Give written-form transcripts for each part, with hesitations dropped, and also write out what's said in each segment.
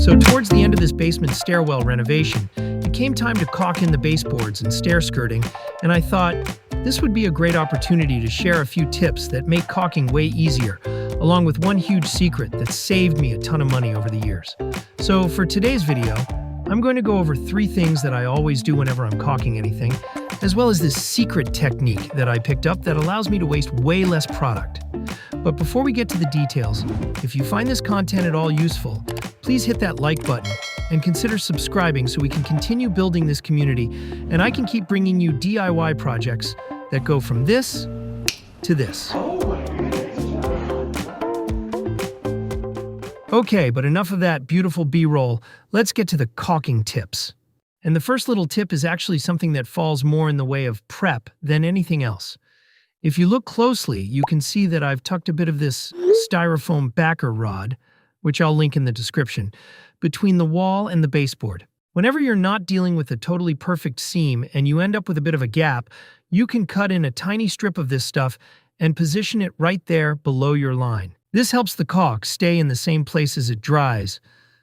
So towards the end of this basement stairwell renovation, it came time to caulk in the baseboards and stair skirting, and I thought this would be a great opportunity to share a few tips that make caulking way easier, along with one huge secret that saved me a ton of money over the years. So for today's video, I'm going to go over 3 things that I always do whenever I'm caulking anything, as well as this secret technique that I picked up that allows me to waste way less product. But before we get to the details, if you find this content at all useful, please hit that like button and consider subscribing so we can continue building this community and I can keep bringing you DIY projects that go from this to this. Okay, but enough of that beautiful B-roll. Let's get to the caulking tips. And the first little tip is actually something that falls more in the way of prep than anything else. If you look closely, you can see that I've tucked a bit of this styrofoam backer rod, which I'll link in the description, between the wall and the baseboard. Whenever you're not dealing with a totally perfect seam and you end up with a bit of a gap, you can cut in a tiny strip of this stuff and position it right there below your line. This helps the caulk stay in the same place as it dries,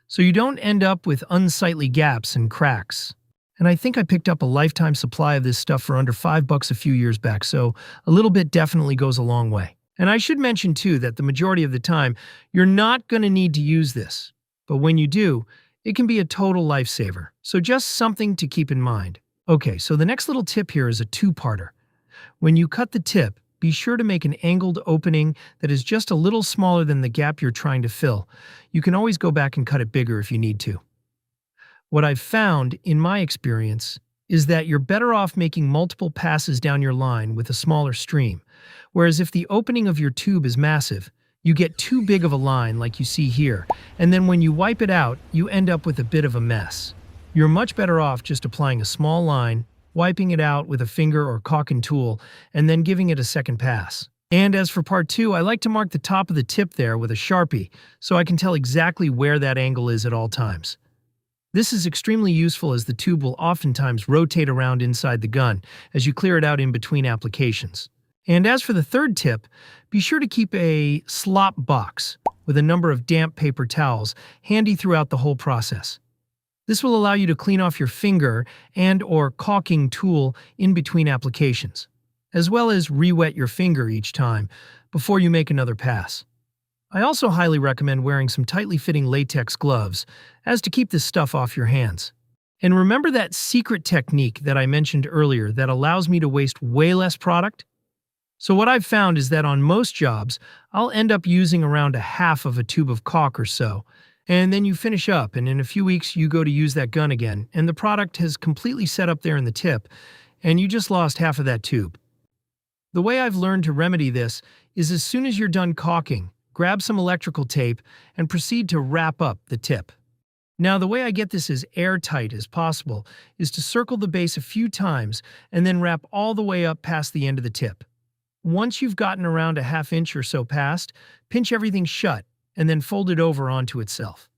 so you don't end up with unsightly gaps and cracks. And I think I picked up a lifetime supply of this stuff for under $5 a few years back, so a little bit definitely goes a long way. And I should mention too that the majority of the time, you're not going to need to use this. But when you do, it can be a total lifesaver. So just something to keep in mind. Okay, so the next little tip here is a 2-parter. When you cut the tip, be sure to make an angled opening that is just a little smaller than the gap you're trying to fill. You can always go back and cut it bigger if you need to. What I've found, in my experience, is that you're better off making multiple passes down your line with a smaller stream, whereas if the opening of your tube is massive, you get too big of a line like you see here, and then when you wipe it out, you end up with a bit of a mess. You're much better off just applying a small line, wiping it out with a finger or caulking tool, and then giving it a second pass. And as for part 2, I like to mark the top of the tip there with a Sharpie, so I can tell exactly where that angle is at all times. This is extremely useful as the tube will oftentimes rotate around inside the gun as you clear it out in between applications. And as for the third tip, be sure to keep a slop box with a number of damp paper towels handy throughout the whole process. This will allow you to clean off your finger and/or caulking tool in between applications, as well as re-wet your finger each time before you make another pass. I also highly recommend wearing some tightly fitting latex gloves as to keep this stuff off your hands. And remember that secret technique that I mentioned earlier that allows me to waste way less product? So what I've found is that on most jobs, I'll end up using around a half of a tube of caulk or so, and then you finish up, and in a few weeks you go to use that gun again, and the product has completely set up there in the tip, and you just lost half of that tube. The way I've learned to remedy this is as soon as you're done caulking, grab some electrical tape and proceed to wrap up the tip. Now, the way I get this as airtight as possible is to circle the base a few times and then wrap all the way up past the end of the tip. Once you've gotten around a ½ inch or so past, pinch everything shut and then fold it over onto itself.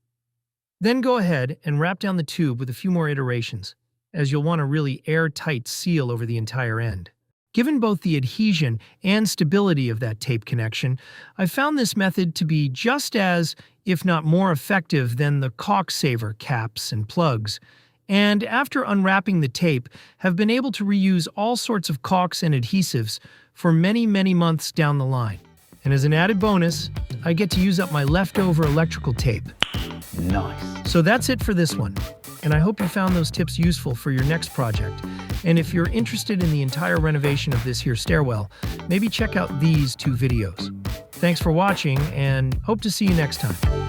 Then go ahead and wrap down the tube with a few more iterations, as you'll want a really airtight seal over the entire end. Given both the adhesion and stability of that tape connection, I found this method to be just as, if not more effective than the caulk saver caps and plugs, and after unwrapping the tape, have been able to reuse all sorts of caulks and adhesives for many, many months down the line. And as an added bonus, I get to use up my leftover electrical tape. Nice. So that's it for this one, and I hope you found those tips useful for your next project. And if you're interested in the entire renovation of this here stairwell, maybe check out these 2 videos. Thanks for watching, and hope to see you next time.